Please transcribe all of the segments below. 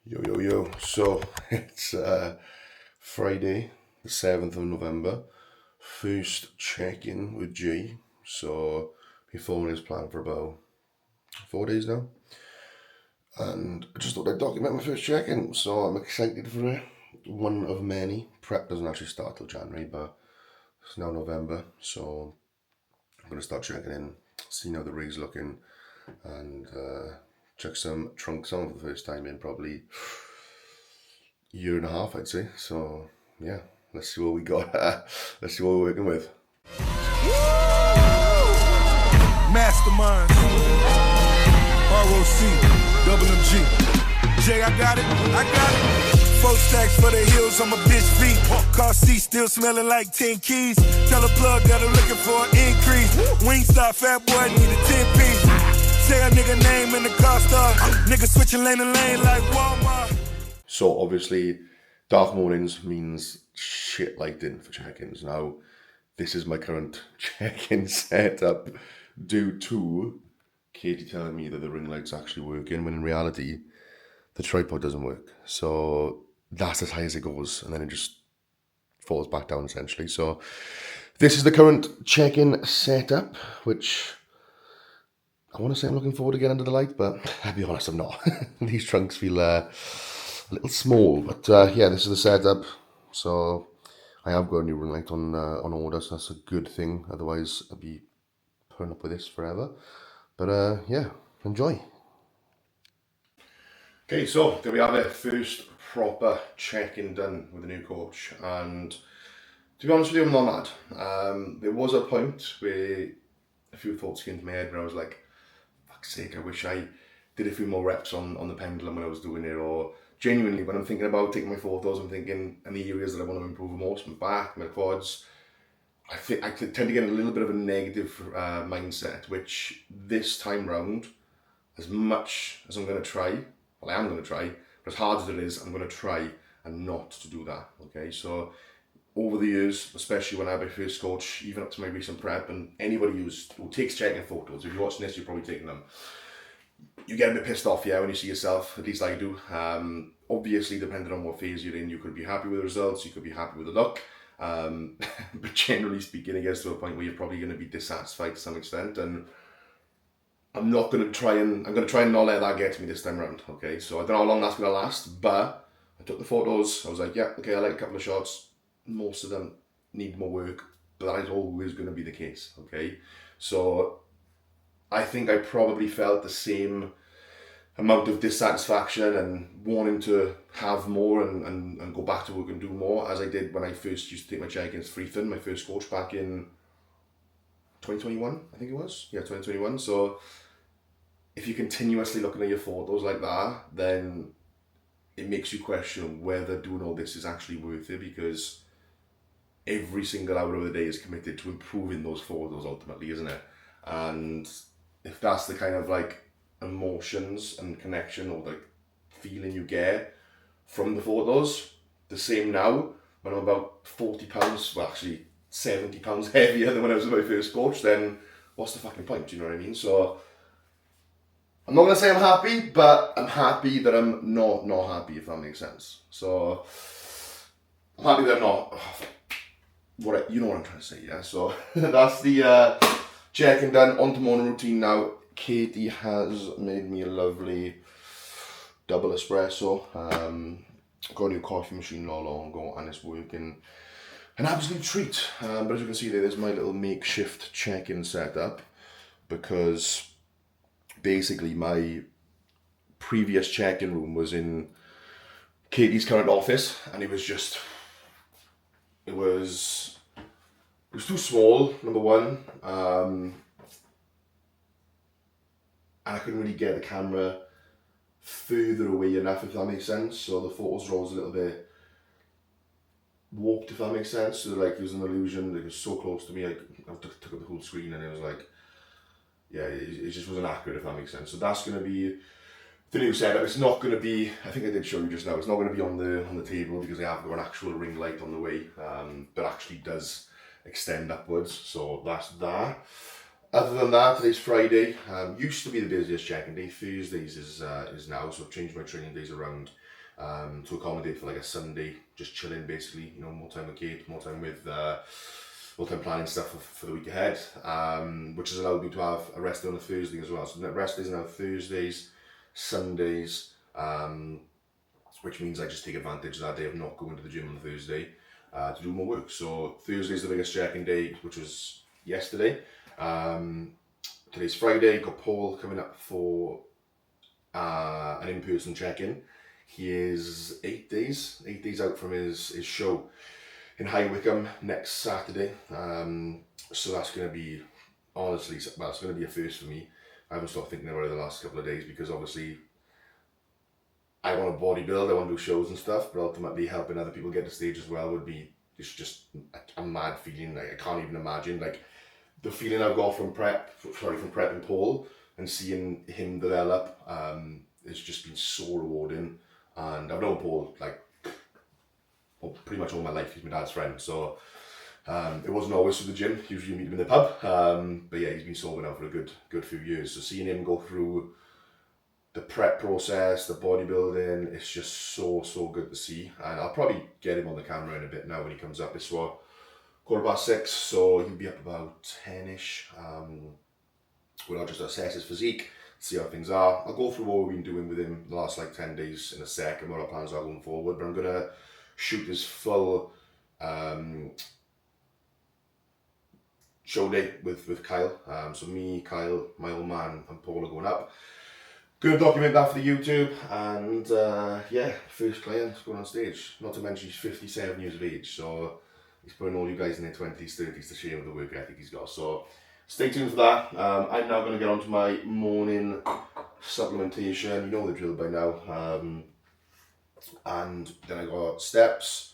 Yo, yo, yo. So, it's Friday, the 7th of November. First check-in with G. So, my phone is planned for about 4 days now. And I just thought I'd document my first check-in. So, I'm excited for it. One of many. Prep doesn't actually start till January, but it's now November. So, I'm going to start checking in, seeing how the rig's looking, and check some trunks on for the first time in probably year and a half, I'd say. So yeah, let's see what we got. Let's see what we're working with. Masterminds, ROC, double MG. Jay, I got it. 4 stacks for the heels on my bitch feet. Car seat still smelling like 10 keys. Tell a plug that I'm looking for an increase. Wingstop, fat boy, need a 10-piece. Say a nigga name in the car star. Nigga switching lane to lane like Walmart. So obviously, dark mornings means shit lighting for check-ins. Now, this is my current check-in setup due to Katie telling me that the ring light's actually working, when in reality, the tripod doesn't work. So that's as high as it goes, and then it just falls back down essentially. So this is the current check-in setup, which I want to say I'm looking forward to getting under the light, but I'll be honest, I'm not. These trunks feel a little small, but yeah, this is the setup. So I have got a new ring light on order, so that's a good thing. Otherwise, I'd be putting up with this forever. But yeah, enjoy. Okay, so there we have it. First proper check-in done with the new coach, and to be honest with you, I'm not mad. There was a point where a few thoughts came into my head where I was like, fuck's sake, I wish I did a few more reps on the pendulum when I was doing it, or genuinely when I'm thinking about taking my photos, I'm thinking in the areas that I want to improve most, my back, my quads. I think I tend to get a little bit of a negative mindset, which this time round, as much as I'm going to try, well, I am going to try, but as hard as it is, I'm going to try and not to do that, okay? So over the years, especially when I had my first coach, even up to my recent prep, and anybody who takes check-in photos, if you're watching this, you're probably taking them, you get a bit pissed off, yeah, when you see yourself, at least I do. Obviously, depending on what phase you're in, you could be happy with the results, you could be happy with the look, but generally speaking, it gets to a point where you're probably going to be dissatisfied to some extent, and I'm going to try and not let that get to me this time around, okay? So I don't know how long that's going to last, but I took the photos, I was like, yeah, okay, I like a couple of shots, most of them need more work, but that is always going to be the case, okay? So I think I probably felt the same amount of dissatisfaction and wanting to have more and go back to work and do more as I did when I first used to take my check-ins for Ethan, my first coach, back in 2021, I think it was. Yeah, 2021. So if you're continuously looking at your photos like that, then it makes you question whether doing all this is actually worth it, because every single hour of the day is committed to improving those photos ultimately, isn't it? And if that's the kind of like emotions and connection or like feeling you get from the photos, the same now when I'm about 40 pounds, well actually 70 pounds heavier than when I was with my first coach, then what's the fucking point, do you know what I mean? So I'm not going to say I'm happy, but I'm happy that I'm not happy, if that makes sense. So I'm happy that I'm not, you know what I'm trying to say, yeah? So that's the check-in done. On to morning routine now. Katie has made me a lovely double espresso. Got a new coffee machine not long ago, and it's working an absolute treat. But as you can see there's my little makeshift check-in setup, because basically my previous check-in room was in Katie's current office, and it was too small, number one, and I couldn't really get the camera further away enough, if that makes sense. So the photos were always a little bit warped, if that makes sense. So like it was an illusion, it was so close to me, I took up the whole screen, and it was like, yeah, it just wasn't accurate, if that makes sense. So that's going to be the new setup. It's not going to be, I think I did show you just now, it's not going to be on the table, because I have got an actual ring light on the way, that actually does extend upwards, so that's that. Other than that, today's Friday. Used to be the busiest checking day. Thursdays is now, so I've changed my training days around to accommodate for like a Sunday, just chilling basically. You know, more time with Kate, more time planning stuff for the week ahead, which has allowed me to have a rest day on a Thursday as well. So the rest days are now Thursdays, Sundays, which means I just take advantage of that day of not going to the gym on the Thursday to do more work. So Thursday's the biggest checking day, which was yesterday. Today's Friday. Got Paul coming up for an in-person check-in. He is 8 days out from his show in High Wycombe next Saturday. So that's going to be, honestly, well, it's going to be a first for me. I haven't stopped thinking about it the last couple of days because obviously I want to bodybuild, I want to do shows and stuff, but ultimately helping other people get to stage as well would be, it's just a mad feeling. Like, I can't even imagine like the feeling I've got from prepping Paul and seeing him develop. It's just been so rewarding, and I've known Paul like pretty much all my life. He's my dad's friend, so it wasn't always through the gym. Usually meet him in the pub, but yeah, he's been sober now for a good few years. So seeing him go through the prep process, the bodybuilding, it's just so good to see. And I'll probably get him on the camera in a bit now when he comes up. It's 6:15, so he'll be up about 10ish. We'll just assess his physique, see how things are. I'll go through what we've been doing with him the last like 10 days in a sec and what our plans are going forward, but I'm gonna shoot this full show day with Kyle. So me, Kyle, my old man and Paul are going up. Gonna document that for the YouTube, and yeah, first client going on stage. Not to mention he's 57 years of age, so he's putting all you guys in their 20s, 30s to shame with the work ethic he's got. So stay tuned for that. I'm now going to get on to my morning supplementation. You know the drill by now. And then I got steps,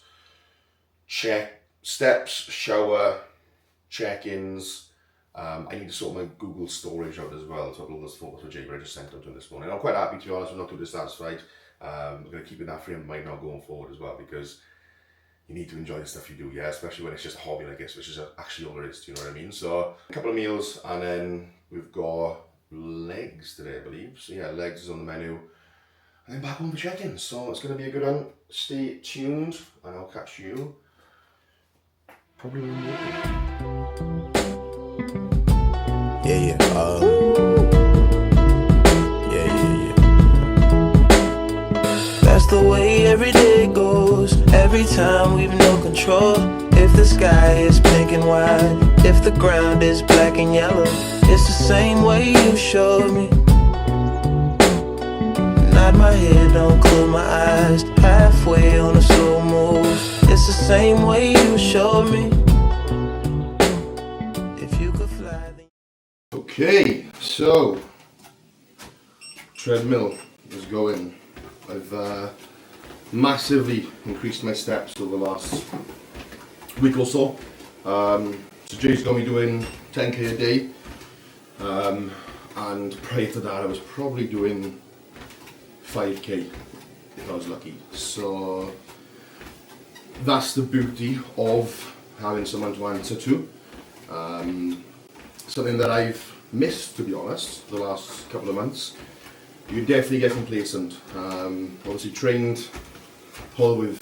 shower, check-ins. I need to sort my Google storage out as well to upload those photos for Jay, but I just sent them to him this morning. I'm quite happy, to be honest. I'm not too dissatisfied. I'm going to keep in that frame of mind now going forward as well, because you need to enjoy the stuff you do, yeah, especially when it's just a hobby like this, which is actually all it is, do you know what I mean? So a couple of meals, and then we've got legs today, I believe. So yeah, legs is on the menu, and then back home for check-ins. So it's going to be a good one. Stay tuned, and I'll catch you probably when you're working. Yeah. That's the way every day goes. Every time we've no control. If the sky is pink and white, if the ground is black and yellow, it's the same way you showed me. Nod my head, don't close my eyes. Halfway on a slow move. It's the same way you showed me. If you could fly, then... Okay, so treadmill is going. I've massively increased my steps over the last week or so. So Jay's got me doing 10k a day, and prior to that I was probably doing 5k if I was lucky. So that's the beauty of having someone to answer to. Something that I've missed, to be honest, the last couple of months. You definitely get complacent. Obviously trained Paul with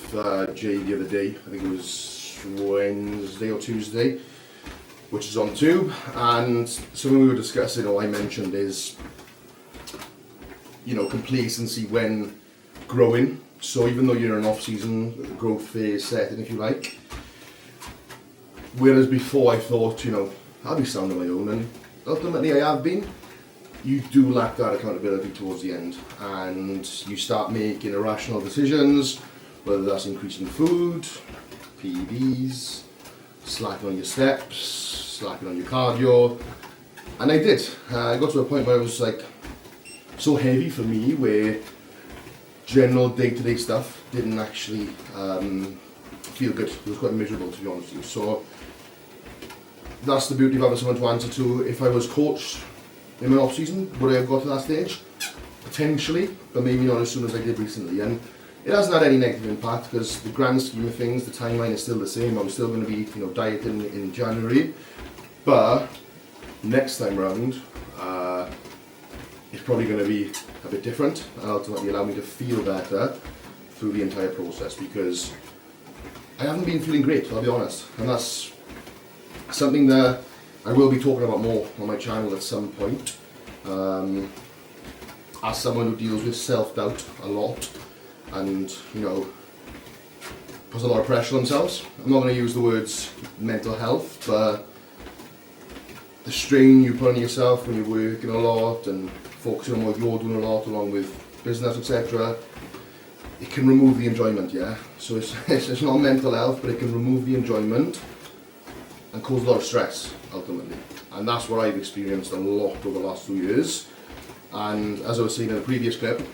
Jay the other day, I think it was Wednesday or Tuesday, which is on tube, and something we were discussing, or I mentioned, is, you know, complacency when growing. So even though you're in off-season, the growth phase setting, if you like, whereas before I thought, you know, I'll be sound on my own, and ultimately I have been. You do lack that accountability towards the end, and you start making irrational decisions, whether that's increasing food, PEDs, slacking on your steps, slacking on your cardio, and I did. I got to a point where it was like so heavy for me, where general day-to-day stuff didn't actually feel good. It was quite miserable, to be honest with you. So that's the beauty of having someone to answer to. If I was coached in my off season, would I have got to that stage? Potentially, but maybe not as soon as I did recently. And it hasn't had any negative impact, because the grand scheme of things, the timeline is still the same. I'm still going to be, you know, dieting in January, but Next time round, it's probably going to be a bit different and ultimately allow me to feel better through the entire process, because I haven't been feeling great, I'll be honest, and that's something that I will be talking about more on my channel at some point. As someone who deals with self-doubt a lot and, you know, puts a lot of pressure on themselves, I'm not going to use the words mental health, but the strain you put on yourself when you're working a lot and focusing on what you're doing a lot along with business, etc., it can remove the enjoyment, yeah? So it's not mental health, but it can remove the enjoyment and cause a lot of stress, ultimately. And that's what I've experienced a lot over the last 2 years. And as I was saying in the previous clip,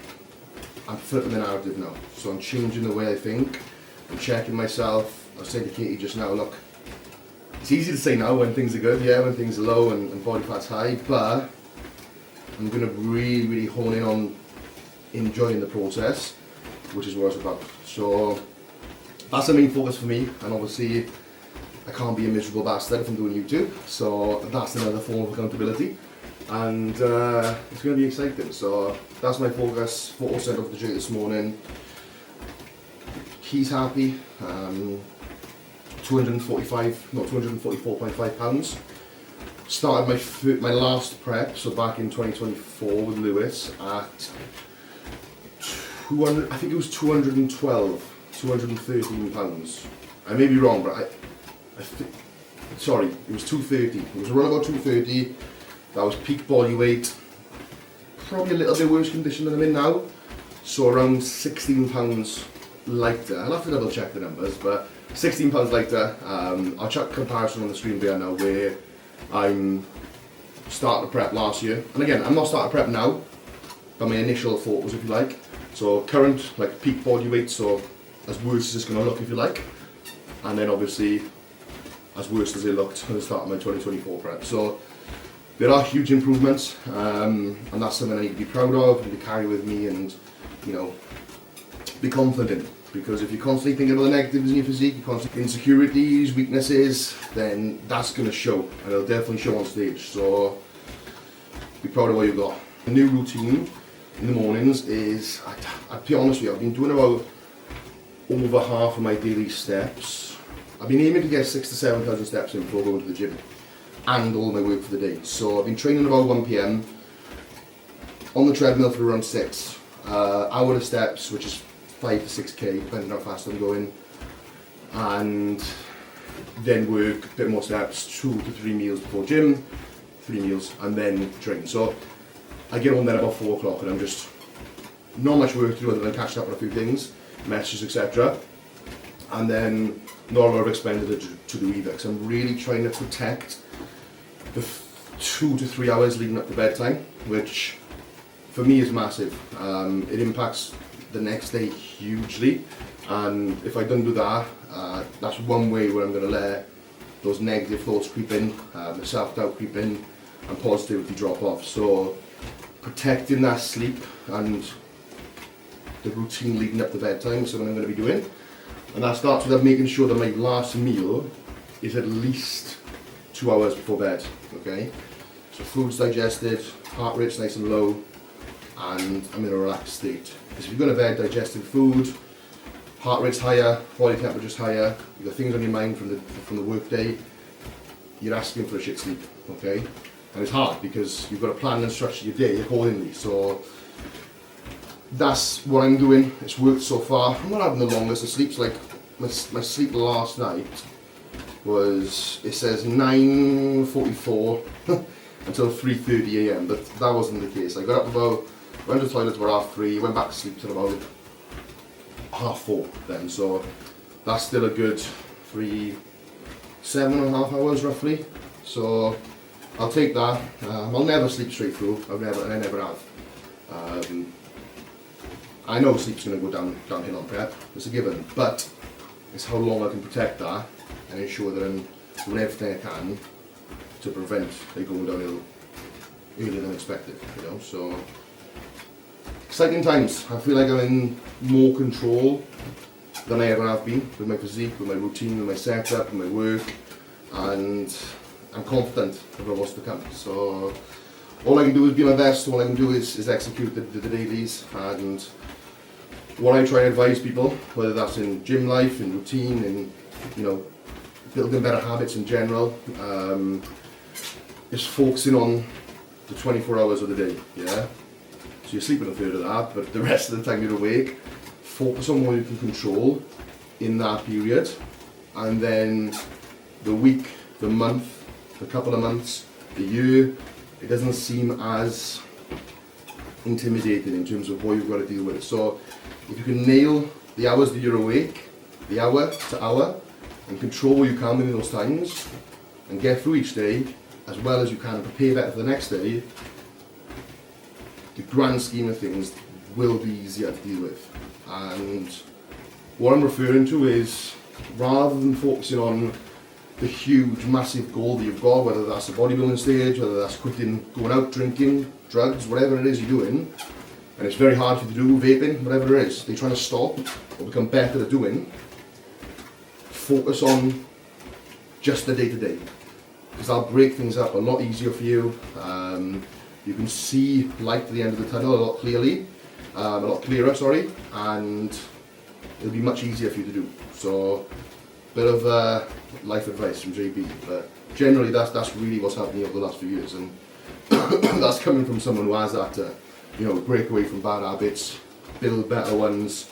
I'm flipping the narrative now. So I'm changing the way I think, I'm checking myself. I was saying to Katie just now, look, it's easy to say now when things are good, yeah, when things are low and body fat's high, but I'm going to really hone in on enjoying the process, which is what it's about. So that's the main focus for me, and obviously I can't be a miserable bastard if I'm doing YouTube, so that's another form of accountability, and it's going to be exciting. So that's my focus. Photo sent off to Jay this morning. He's happy. 244.5 pounds. Started my last prep, so back in 2024 with Lewis at 200. I think it was 213 pounds. I may be wrong, but sorry, it was 230. It was around about 230. That was peak body weight. Probably a little bit worse condition than I'm in now. So around 16 pounds lighter. I'll have to double check the numbers, but 16 pounds lighter. I'll check comparison on the screen there now, where I'm starting to prep last year. And again, I'm not starting to prep now, but my initial photos, if you like. So current, like peak body weight, so as worse as it's going to look, if you like. And then obviously, as worse as it looked at the start of my 2024 prep. So there are huge improvements, and that's something I need to be proud of and to carry with me, and, you know, be confident in. Because if you're constantly thinking about the negatives in your physique, you're constantly insecurities, weaknesses, then that's going to show, and it'll definitely show on stage. So be proud of what you've got. The new routine in the mornings is, I'll be honest with you, I've been doing about over half of my daily steps. I've been aiming to get 6,000 to 7,000 steps in before going to the gym and all my work for the day. So I've been training about 1 PM, on the treadmill for around 6, hour of steps, which is 5 to 6k, depending on how fast I'm going, and then work a bit more steps, 2 to 3 meals before gym, 3 meals, and then train. So I get home then about 4 o'clock, and I'm just not much work to do other than catching up on a few things, messages, etc. And then not a lot of expenditure to do either, because I'm really trying to protect the 2 to 3 hours leading up to bedtime, which for me is massive. It impacts the next day hugely, and if I don't do that, that's one way where I'm going to let those negative thoughts creep in, the self-doubt creep in, and positivity drop off. So protecting that sleep and the routine leading up to bedtime is something I'm going to be doing, and that starts with making sure that my last meal is at least 2 hours before bed. Okay, so food's digested, heart rate's nice and low, and I'm in a relaxed state. Because if you're going to bed digesting food, heart rate's higher, body temperature's higher, you've got things on your mind from the work day, you're asking for a shit sleep, okay? And it's hard because you've got to plan and structure your day accordingly. So that's what I'm doing. It's worked so far. I'm not having the longest of sleeps. Like my sleep last night was, it says 9:44 until 3:30 AM, but that wasn't the case. I got up went to the toilet about 3:30, went back to sleep till about 4:30 then, so that's still a good 7.5 hours roughly. So I'll take that. I'll never sleep straight through. I never have. I know sleep's going to go downhill on prep, it's a given, but it's how long I can protect that and ensure that I'm doing everything I can to prevent it going downhill earlier than expected, you know. So exciting times. I feel like I'm in more control than I ever have been with my physique, with my routine, with my setup, with my work, and I'm confident about what's to come. So all I can do is be my best, all I can do is execute the dailies, and what I try and advise people, whether that's in gym life, in routine, in, you know, building better habits in general, is focusing on the 24 hours of the day, yeah? So you're sleeping a third of that, but the rest of the time you're awake, focus on what you can control in that period, and then the week, the month, the couple of months, the year, it doesn't seem as intimidating in terms of what you've got to deal with. So if you can nail the hours that you're awake, the hour to hour, and control what you can within those times, and get through each day as well as you can and prepare better for the next day, the grand scheme of things will be easier to deal with. And what I'm referring to is, rather than focusing on the huge, massive goal that you've got, whether that's a bodybuilding stage, whether that's quitting, going out, drinking, drugs, whatever it is you're doing, and it's very hard for you to do, vaping, whatever it is, they're trying to stop or become better at doing, focus on just the day-to-day. Because that'll break things up a lot easier for you. You can see light at the end of the tunnel a lot clearer, sorry, and it'll be much easier for you to do. So, bit of life advice from JB, but generally that's really what's happened over the last few years, and that's coming from someone who has had to, you know, break away from bad habits, build better ones,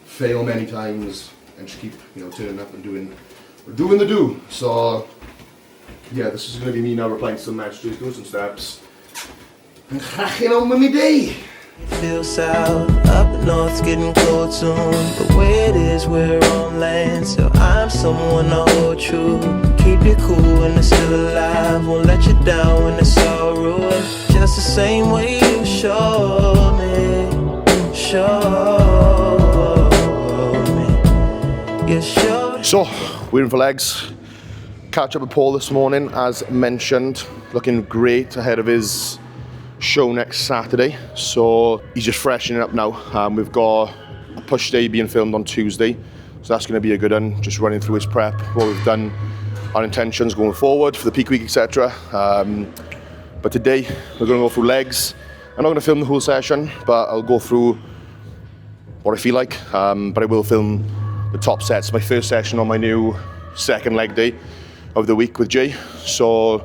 fail many times, and just keep, you know, turning up and doing the do. So yeah, this is going to be me now replying to some messages, doing some steps, and cracking on with my day. Feel south, up north's getting cold soon. The way it is, we're on land, so I'm someone to hold true. Keep you cool when it's still alive, won't let you down when it's all ruined. Just the same way you showed me, you showed. So, we're in for legs. Catch up with Paul this morning, as mentioned, looking great ahead of his show next Saturday. So he's just freshening up now. We've got a push day being filmed on Tuesday, so that's going to be a good one, just running through his prep, what we've done, our intentions going forward for the peak week, etc. But today we're going to go through legs. I'm not going to film the whole session, but I'll go through what I feel like, but I will film the top sets. My first session on my new second leg day of the week with Jay, so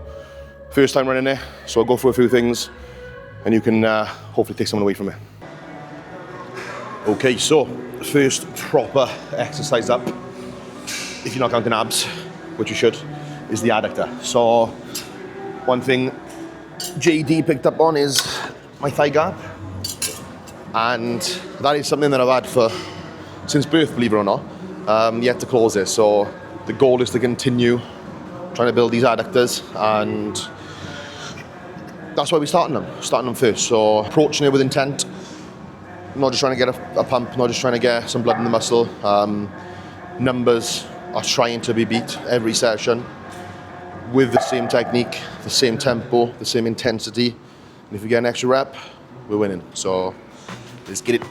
first time running it, so I'll go through a few things and you can hopefully take someone away from it. Okay, so first proper exercise up, if you're not counting abs, which you should, is the adductor. So one thing JD picked up on is my thigh gap, and that is something that I've had since birth, believe it or not, yet to close it. So the goal is to continue trying to build these adductors, and that's why we're starting them first. So approaching it with intent, not just trying to get a pump, not just trying to get some blood in the muscle. Numbers are trying to be beat every session with the same technique, the same tempo, the same intensity. And if we get an extra rep, we're winning. So let's get it.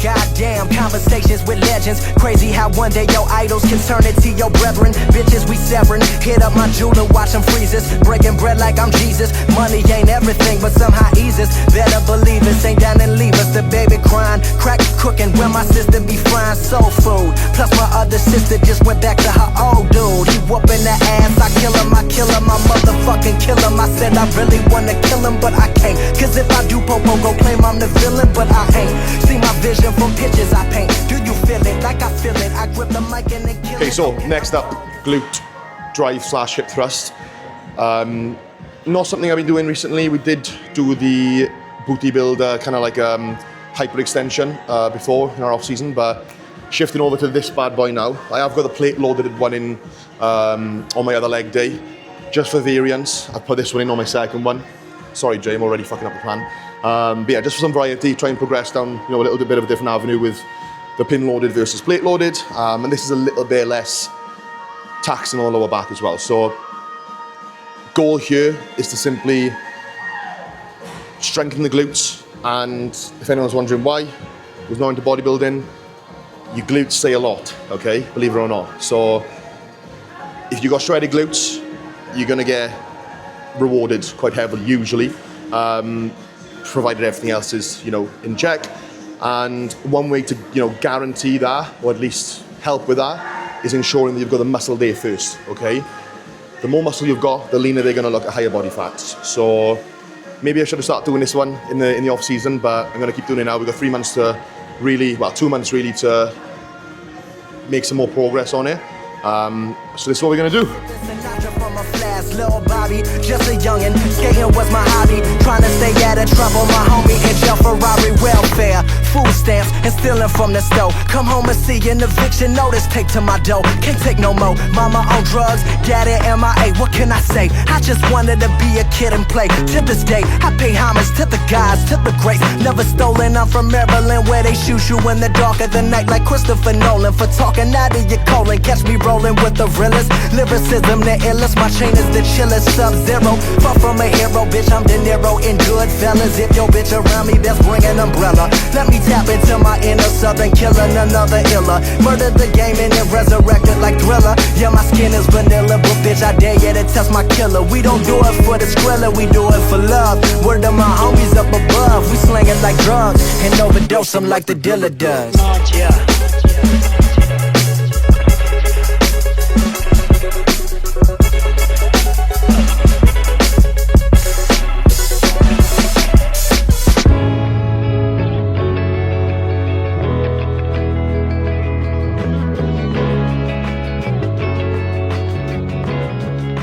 Goddamn, conversations with legends. Crazy how one day your idols can turn into your brethren. Bitches, we severing. Hit up my jeweler, watch him freezes. Breaking bread like I'm Jesus. Money ain't everything, but somehow eases. Better believe us, ain't down and leave us. The baby crying, crack cooking, where my sister be frying soul food. Plus my other sister just went back to her old dude. He whooping the ass, I kill him, my motherfucking kill him. I said I really wanna kill him, but I can't. Cause if I do, Popo go claim I'm the villain, but I ain't. See my vision from pictures I paint. Do you feel it like I feel it? I grip the mic and then kill it. Okay, so next up, glute drive / hip thrust. Not something I've been doing recently. We did do the booty builder kind of like hyperextension before in our off season, but shifting over to this bad boy now. I have got the plate loaded one in on my other leg day. Just for variance, I put this one in on my second one. Sorry, Jay, I'm already fucking up the plan. But yeah, just for some variety, try and progress down, a little bit of a different avenue with the pin loaded versus plate loaded. And this is a little bit less taxing on the lower back as well. So goal here is to simply strengthen the glutes. And if anyone's wondering why, who's not into bodybuilding, your glutes say a lot, okay? Believe it or not. So if you got shredded glutes, you're gonna get rewarded quite heavily usually, provided everything else is, you know, in check. And one way to, you know, guarantee that, or at least help with that, is ensuring that you've got the muscle there first, okay? The more muscle you've got, the leaner they're gonna look at higher body fats. So maybe I should have started doing this one in the off season, but I'm gonna keep doing it now. We've got 3 months to really, well, 2 months really to make some more progress on it. So this is what we're gonna do. Little Bobby, just a youngin', skating was my hobby. Trying to stay out of trouble, my homie in jail for robbery, welfare, food stamps, and stealing from the store. Come home and see an eviction notice taped to my door. Can't take no more, mama on drugs, daddy MIA, what can I say? I just wanted to be a kid and play. To this day, I pay homage to the gods, to the greats. Never stolen, I'm from Maryland, where they shoot you in the dark of the night like Christopher Nolan. For talking out of your colon, catch me rolling with the realest. Lyricism, the illest, my chain is the chillest, Sub-Zero. Far from a hero, bitch, I'm De Niro in Goodfellas. If your bitch around me, best bring an umbrella. Let me tap into my inner southern killer, another iller. Murdered the game and then resurrected like Thriller. Yeah, my skin is vanilla, but bitch, I dare you to test my killer. We don't do it for the skrilla, we do it for love. Word to my homies up above, we slang it like drugs and overdose them like the dealer does. Yeah.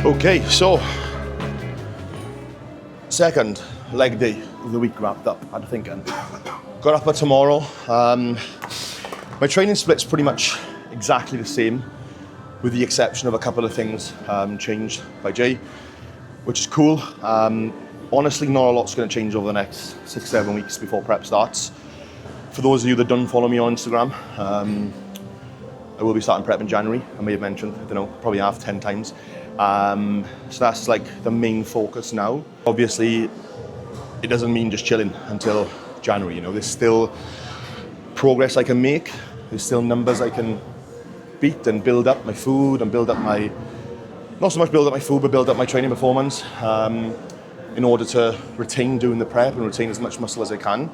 Okay, so second leg day of the week wrapped up. I had to think. Got up at tomorrow. My training split's pretty much exactly the same, with the exception of a couple of things changed by Jay, which is cool. Honestly, not a lot's going to change over the next 6-7 weeks before prep starts. For those of you that don't follow me on Instagram, I will be starting prep in January. I may have mentioned, I don't know, probably 10 times. So that's like the main focus now. Obviously, it doesn't mean just chilling until January, you know. There's still progress I can make. There's still numbers I can beat and build up my food and build up my, not so much build up my food, but build up my training performance in order to retain doing the prep and retain as much muscle as I can.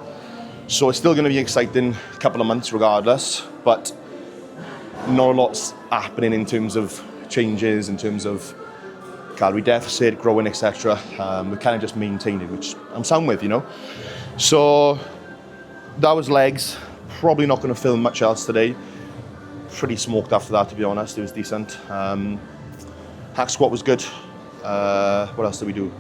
So it's still going to be exciting a couple of months regardless, but not a lot's happening in terms of changes, in terms of calorie deficit, growing, etc. We kind of just maintain it, which I'm sound with, you know. So that was legs. Probably not going to film much else today. Pretty smoked after that, to be honest. It was decent. Hack squat was good. What else did we do?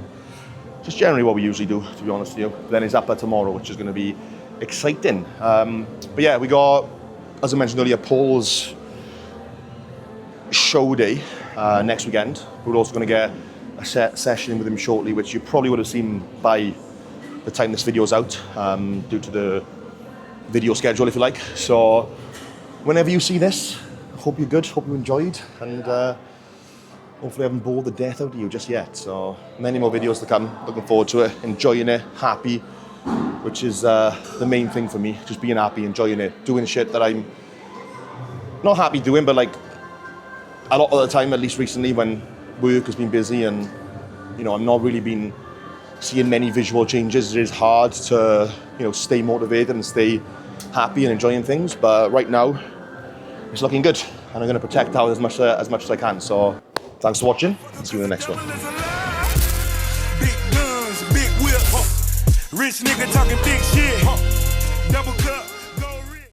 Just generally what we usually do, to be honest with you. Then it's upper tomorrow, which is going to be exciting. But yeah, we got, as I mentioned earlier, Paul's show day next weekend. We're also going to get a session with him shortly, which you probably would have seen by the time this video's out, due to the video schedule, if you like. So whenever you see this, I hope you're good, hope you enjoyed, and hopefully I haven't bored the death out of you just yet. So many more videos to come, looking forward to it, enjoying it, happy, which is the main thing for me, just being happy, enjoying it, doing shit that I'm not happy doing, but like a lot of the time, at least recently, when work has been busy and, you know, I'm not really been seeing many visual changes, it is hard to, you know, stay motivated and stay happy and enjoying things. But right now, it's looking good, and I'm going to protect that as much as I can. So thanks for watching, and see you in the next one. Big guns, big whip, rich nigga talking big shit.